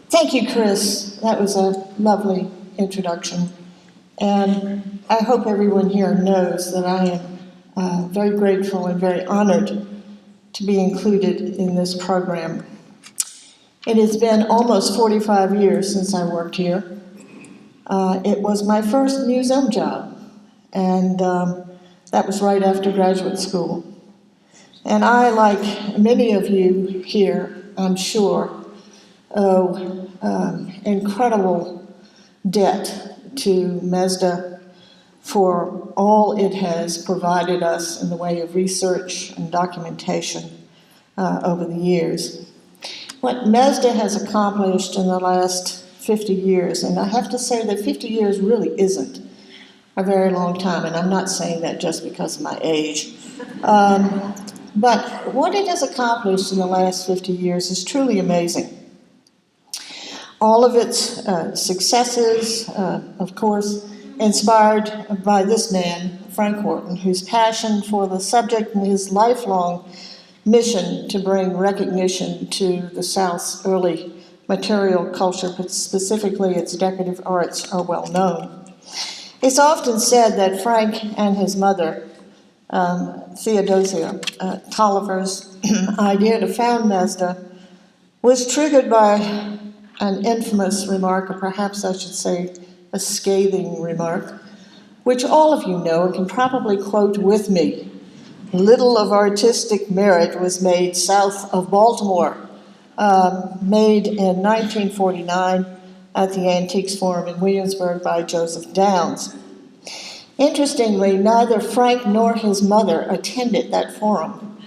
Thank you, Chris. That was a lovely introduction. And I hope everyone here knows that I am very grateful and very honored to be included in this program. It has been almost 45 years since I worked here. It was my first museum job, and that was right after graduate school. And I, like many of you here, I'm sure, owe incredible debt to MESDA for all it has provided us in the way of research and documentation over the years. What MESDA has accomplished in the last 50 years, and I have to say that 50 years really isn't a very long time, and I'm not saying that just because of my age. But what it has accomplished in the last 50 years is truly amazing. All of its successes, of course, inspired by this man, Frank Horton, whose passion for the subject and his lifelong mission to bring recognition to the South's early material culture, but specifically its decorative arts, are well known. It's often said that Frank and his mother, Theodosia Tolliver's idea to found MESDA was triggered by an infamous remark, or perhaps I should say a scathing remark, which all of you know and can probably quote with me. Little of artistic merit was made south of Baltimore, made in 1949 at the Antiques Forum in Williamsburg by Joseph Downs. Interestingly, neither Frank nor his mother attended that forum,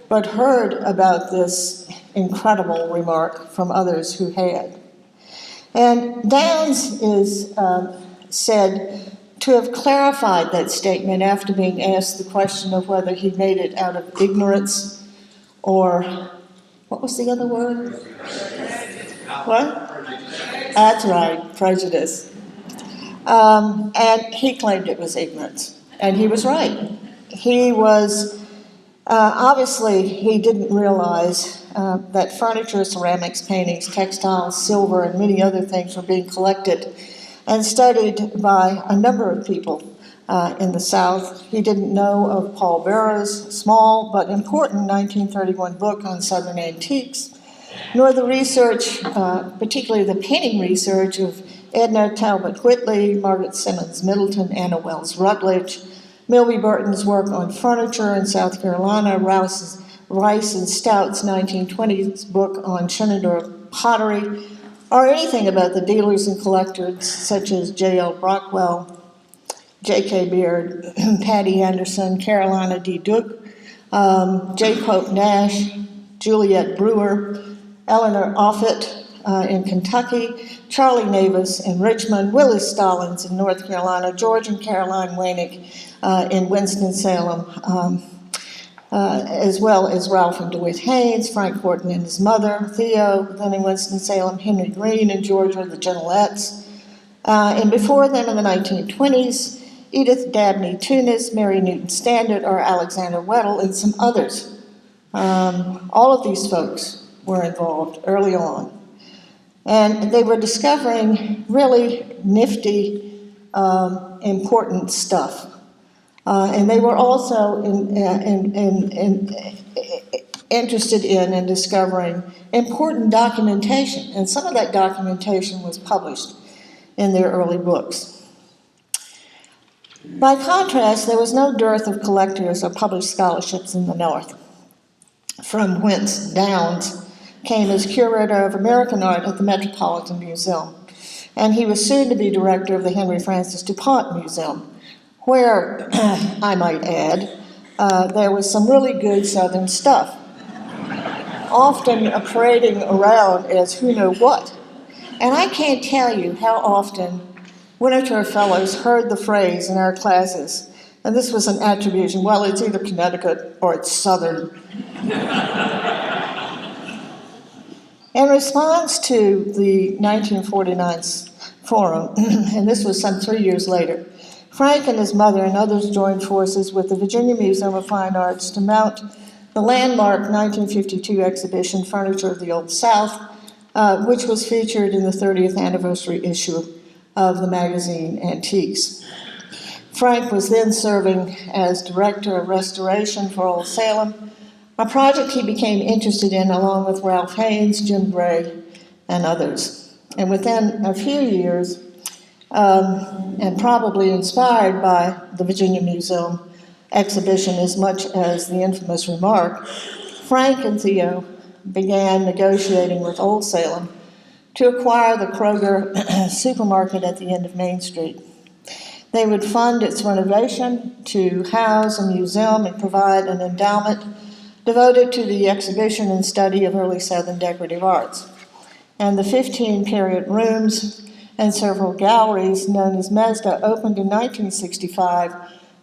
but heard about this incredible remark from others who had. And Downs is said to have clarified that statement after being asked the question of whether he made it out of ignorance or, what was the other word? What? That's right, prejudice. And he claimed it was ignorance, and he was right. He was, obviously, he didn't realize that furniture, ceramics, paintings, textiles, silver, and many other things were being collected and studied by a number of people in the South. He didn't know of Paul Barrow's small but important 1931 book on Southern antiques, nor the research, particularly the painting research of Edna Talbot Whitley, Margaret Simmons Middleton, Anna Wells Rutledge, Milby Burton's work on furniture in South Carolina, Rice and Stout's 1920s book on Shenandoah pottery, or anything about the dealers and collectors such as J.L. Brockwell, J.K. Beard, Patty Anderson, Carolina D. Duke, J. Pope Nash, Juliet Brewer, Eleanor Offutt in Kentucky, Charlie Navis in Richmond, Willis Stallings in North Carolina, George and Caroline Wainick in Winston-Salem, as well as Ralph and DeWitt Haynes, Frank Horton and his mother, Theo, then in Winston-Salem, Henry Green in Georgia, the Genelettes, and before them in the 1920s, Edith Dabney Tunis, Mary Newton Standard, or Alexander Weddell, and some others. All of these folks were involved early on. And they were discovering really nifty, important stuff. And they were also interested in and discovering important documentation. And some of that documentation was published in their early books. By contrast, there was no dearth of collectors or published scholarships in the North, from whence Downs came as curator of American art at the Metropolitan Museum, and he was soon to be director of the Henry Francis DuPont Museum, where, I might add, there was some really good Southern stuff, often parading around as who know what. And I can't tell you how often Winterthur Fellows heard the phrase in our classes, and this was an attribution, well, it's either Connecticut or it's Southern. In response to the 1949 forum, and this was some 3 years later, Frank and his mother and others joined forces with the Virginia Museum of Fine Arts to mount the landmark 1952 exhibition, Furniture of the Old South, which was featured in the 30th anniversary issue of the magazine Antiques. Frank was then serving as Director of Restoration for Old Salem, a project he became interested in along with Ralph Haynes, Jim Gray, and others. And within a few years, and probably inspired by the Virginia Museum exhibition as much as the infamous remark, Frank and Theo began negotiating with Old Salem to acquire the Kroger supermarket at the end of Main Street. They would fund its renovation to house a museum and provide an endowment devoted to the exhibition and study of early Southern decorative arts. And the 15 period rooms and several galleries known as MESDA opened in 1965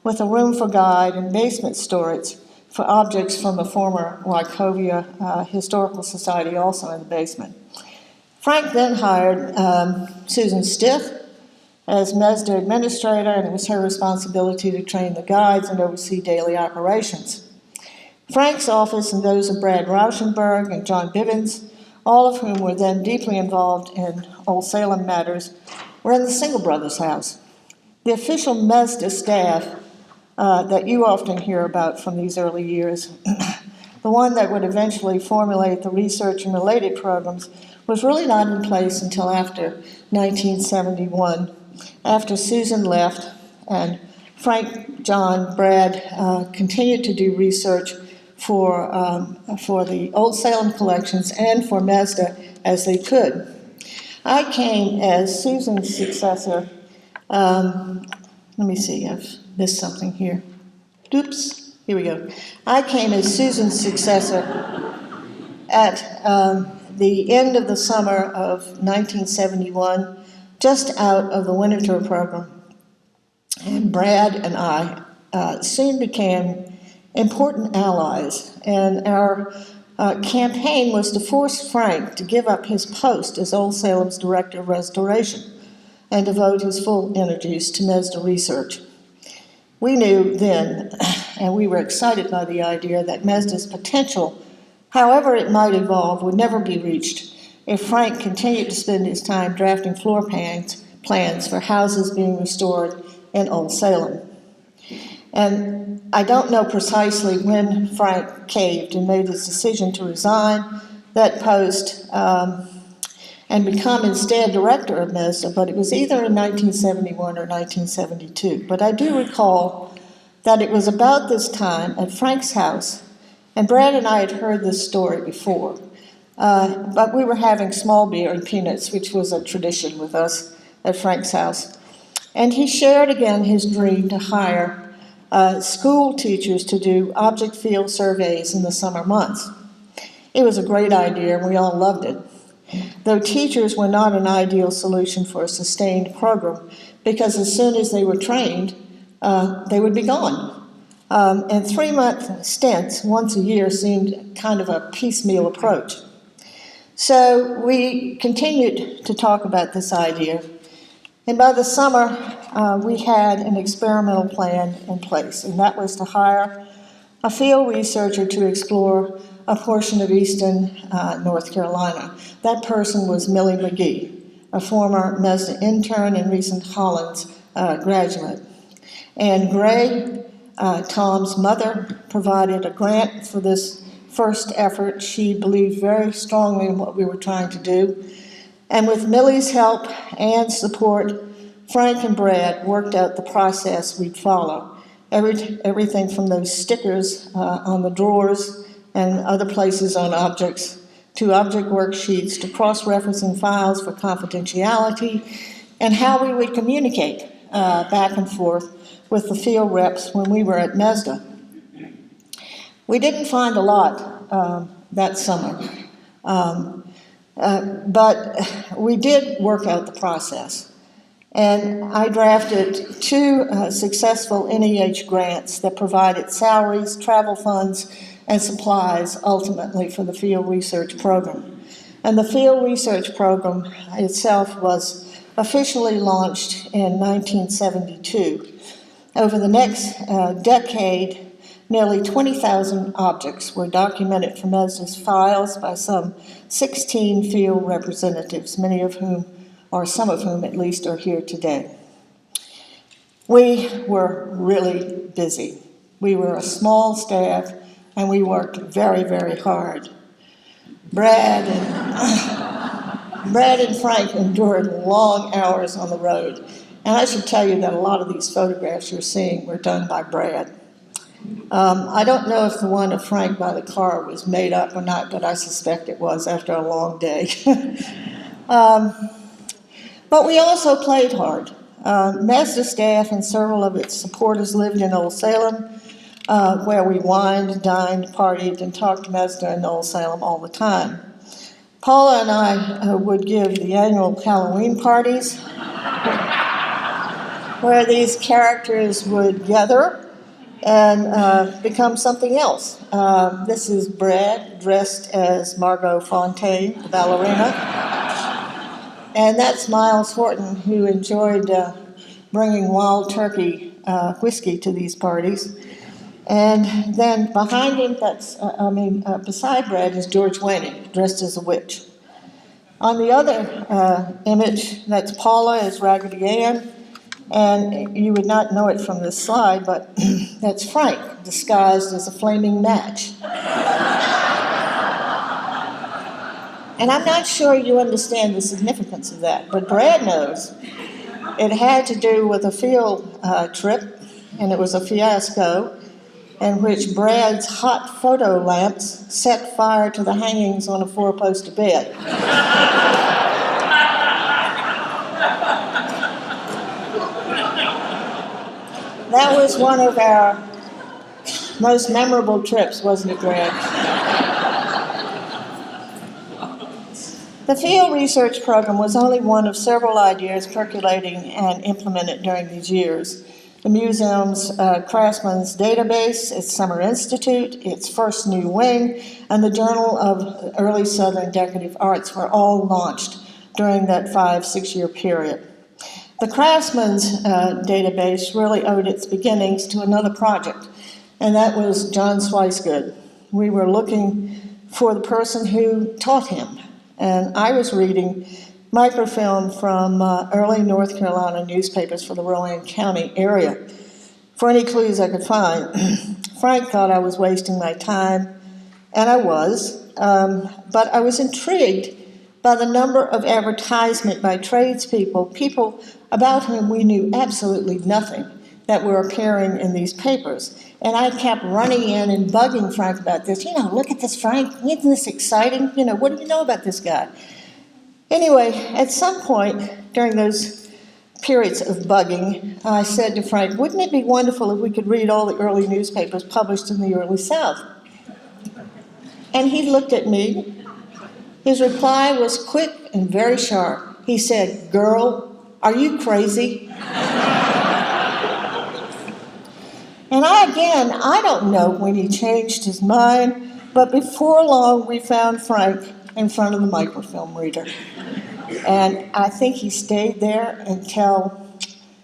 with a room for guide and basement storage for objects from the former Wachovia Historical Society, also in the basement. Frank then hired Susan Stiff as MESDA administrator, and it was her responsibility to train the guides and oversee daily operations. Frank's office and those of Brad Rauschenberg and John Bivens, all of whom were then deeply involved in Old Salem matters, were in the Single Brothers house. The official MESDA staff that you often hear about from these early years, the one that would eventually formulate the research and related programs, was really not in place until after 1971, after Susan left and Frank, John, Brad continued to do research for the Old Salem collections and for MESDA as they could. I came as Susan's successor. Let me see, I've missed something here. Oops, here we go. I came as Susan's successor at the end of the summer of 1971, just out of the winter tour program. And Brad and I soon became important allies, and our campaign was to force Frank to give up his post as Old Salem's Director of Restoration and devote his full energies to MESDA research. We knew then, and we were excited by the idea, that MESDA's potential, however it might evolve, would never be reached if Frank continued to spend his time drafting floor plans for houses being restored in Old Salem. And I don't know precisely when Frank caved and made his decision to resign that post and become instead director of MESDA, but it was either in 1971 or 1972. But I do recall that it was about this time at Frank's house, and Brad and I had heard this story before, but we were having small beer and peanuts, which was a tradition with us at Frank's house. And he shared again his dream to hire school teachers to do object field surveys in the summer months. It was a great idea, and we all loved it, though teachers were not an ideal solution for a sustained program, because as soon as they were trained, they would be gone. And 3-month stints once a year seemed kind of a piecemeal approach. So we continued to talk about this idea, and by the summer, we had an experimental plan in place, and that was to hire a field researcher to explore a portion of eastern North Carolina. That person was Millie McGee, a former MESDA intern and recent Hollins graduate. And Gray, Tom's mother, provided a grant for this first effort. She believed very strongly in what we were trying to do. And with Millie's help and support, Frank and Brad worked out the process we'd follow. Everything from those stickers on the drawers and other places on objects, to object worksheets, to cross-referencing files for confidentiality, and how we would communicate back and forth with the field reps when we were at MESDA. We didn't find a lot that summer, but we did work out the process. And I drafted 2 successful NEH grants that provided salaries, travel funds, and supplies ultimately for the field research program. And the field research program itself was officially launched in 1972. Over the next decade, nearly 20,000 objects were documented from MESDA's files by some 16 field representatives, many of whom, or some of whom at least, are here today. We were really busy. We were a small staff, and we worked very, very hard. Brad and Frank endured long hours on the road. And I should tell you that a lot of these photographs you're seeing were done by Brad. I don't know if the one of Frank by the car was made up or not, but I suspect it was after a long day. But we also played hard. MESDA staff and several of its supporters lived in Old Salem, where we wined, dined, partied, and talked MESDA in Old Salem all the time. Paula and I would give the annual Halloween parties, where these characters would gather and become something else. This is Brad dressed as Margot Fontaine, the ballerina. And that's Miles Horton, who enjoyed bringing wild turkey whiskey to these parties. And then behind him, beside Brad is George Wanning, dressed as a witch. On the other image, that's Paula as Raggedy Ann, and you would not know it from this slide, but that's Frank, disguised as a flaming match. And I'm not sure you understand the significance of that, but Brad knows. It had to do with a field trip, and it was a fiasco, in which Brad's hot photo lamps set fire to the hangings on a four-poster bed. That was one of our most memorable trips, wasn't it, Brad? The field research program was only one of several ideas percolating and implemented during these years. The museum's Craftsman's Database, its Summer Institute, its first new wing, and the Journal of Early Southern Decorative Arts were all launched during that 5-6 year period. The Craftsman's Database really owed its beginnings to another project, and that was John Swicegood. We were looking for the person who taught him, and I was reading microfilm from early North Carolina newspapers for the Rowan County area for any clues I could find. Frank thought I was wasting my time, and I was, but I was intrigued by the number of advertisement by tradespeople, people about whom we knew absolutely nothing, that were appearing in these papers. And I kept running in and bugging Frank about this. Look at this, Frank. Isn't this exciting? What do you know about this guy? Anyway, at some point during those periods of bugging, I said to Frank, wouldn't it be wonderful if we could read all the early newspapers published in the early South? And he looked at me. His reply was quick and very sharp. He said, "Girl, are you crazy?" And I don't know when he changed his mind, but before long we found Frank in front of the microfilm reader. And I think he stayed there until,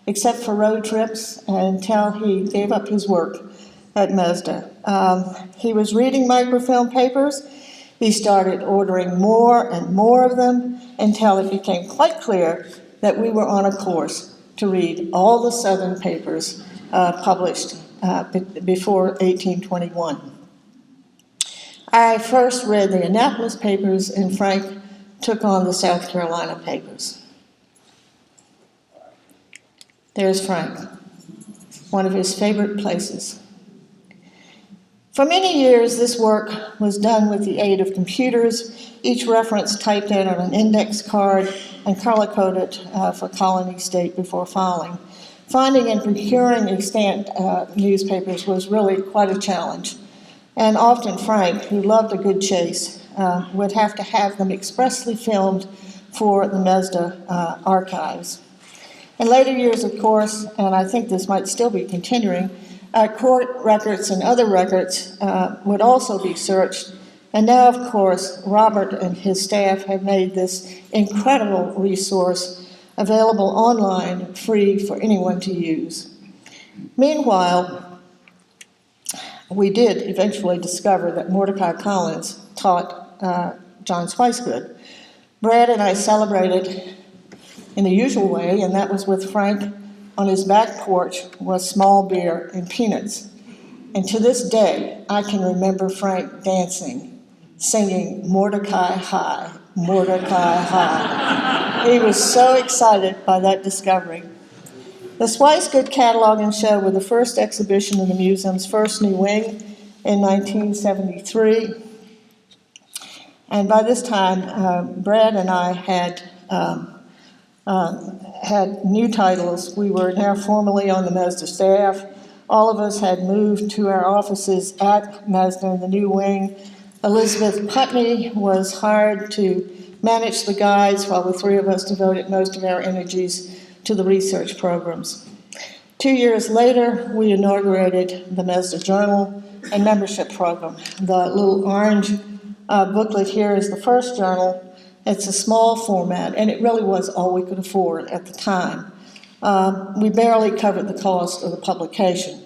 except for road trips, until he gave up his work at MESDA. He was reading microfilm papers. He started ordering more and more of them until it became quite clear that we were on a course to read all the Southern papers published before 1821. I first read the Annapolis papers, and Frank took on the South Carolina papers. There's Frank, one of his favorite places. For many years, this work was done with the aid of computers, each reference typed in on an index card and color-coded for colony state before filing. Finding and procuring extant newspapers was really quite a challenge. And often Frank, who loved a good chase, would have to have them expressly filmed for the MESDA archives. In later years, of course, and I think this might still be continuing, court records and other records would also be searched. And now, of course, Robert and his staff have made this incredible resource available online, free for anyone to use. Meanwhile, we did eventually discover that Mordecai Collins taught John Spicegood. Brad and I celebrated in the usual way, and that was with Frank on his back porch with small beer and peanuts. And to this day, I can remember Frank dancing, singing Mordecai High, Mordecai High. He was so excited by that discovery. The Spicegood Catalog and Show were the first exhibition in the museum's first new wing in 1973. And by this time, Brad and I had new titles. We were now formally on the MESDA staff. All of us had moved to our offices at MESDA in the new wing. Elizabeth Putney was hired to manage the guides while the three of us devoted most of our energies to the research programs. 2 years later, we inaugurated the MESDA Journal and Membership Program. The little orange booklet here is the first journal. It's a small format, and it really was all we could afford at the time. We barely covered the cost of the publication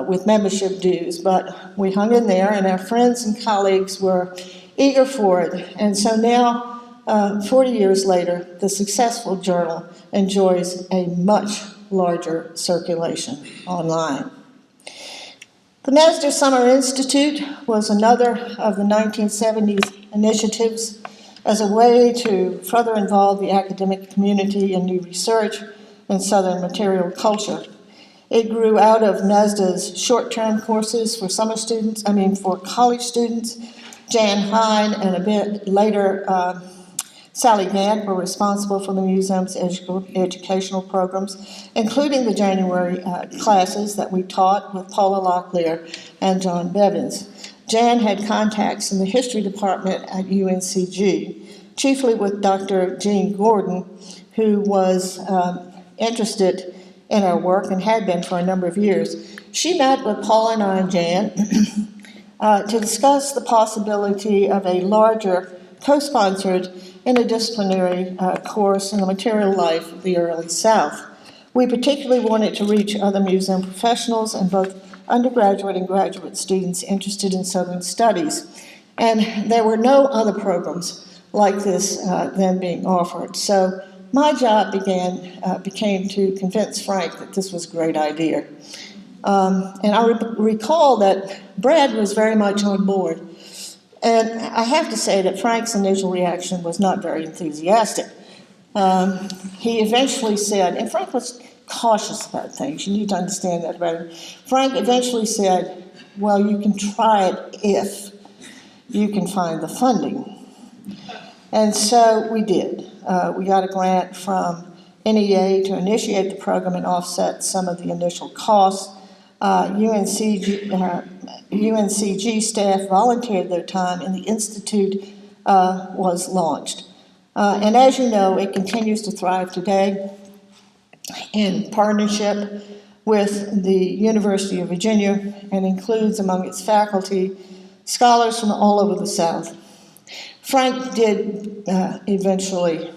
with membership dues, but we hung in there, and our friends and colleagues were eager for it. And so now, 40 years later, the successful journal enjoys a much larger circulation online. The MESDA Summer Institute was another of the 1970s initiatives as a way to further involve the academic community in new research in Southern material culture. It grew out of MESDA's short-term courses for for college students. Jan Hine and a bit later Sally Gant were responsible for the museum's educational programs, including the January classes that we taught with Paula Locklear and John Bevins. Jan had contacts in the history department at UNCG, chiefly with Dr. Jean Gordon, who was interested in our work and had been for a number of years. She met with Paula and I and Jan to discuss the possibility of a larger co-sponsored interdisciplinary course in the material life of the early South. We particularly wanted to reach other museum professionals and both undergraduate and graduate students interested in Southern studies. And there were no other programs like this then being offered. So my job became to convince Frank that this was a great idea. And I recall that Brad was very much on board. And I have to say that Frank's initial reaction was not very enthusiastic. He eventually said, and Frank was cautious about things, you need to understand that about him. Frank eventually said, well, you can try it if you can find the funding. And so we did. We got a grant from NEA to initiate the program and offset some of the initial costs. UNCG staff volunteered their time, and the Institute was launched. And as you know, it continues to thrive today in partnership with the University of Virginia and includes among its faculty scholars from all over the South. Frank did eventually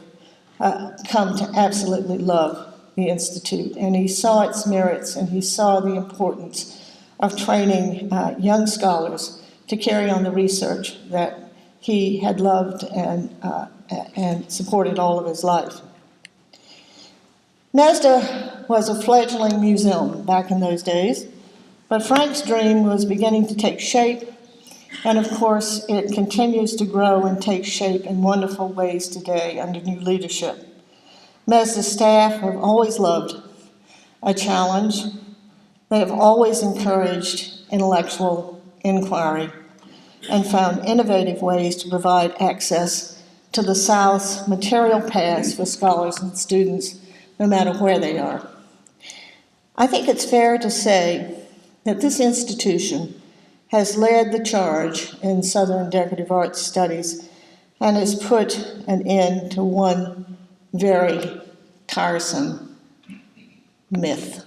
come to absolutely love the Institute, and he saw its merits, and he saw the importance of training young scholars to carry on the research that he had loved and supported all of his life. MESDA was a fledgling museum back in those days, but Frank's dream was beginning to take shape, and of course it continues to grow and take shape in wonderful ways today under new leadership. MESDA staff have always loved a challenge. They have always encouraged intellectual inquiry and found innovative ways to provide access to the South's material past for scholars and students, no matter where they are. I think it's fair to say that this institution has led the charge in Southern decorative arts studies and has put an end to one very tiresome myth.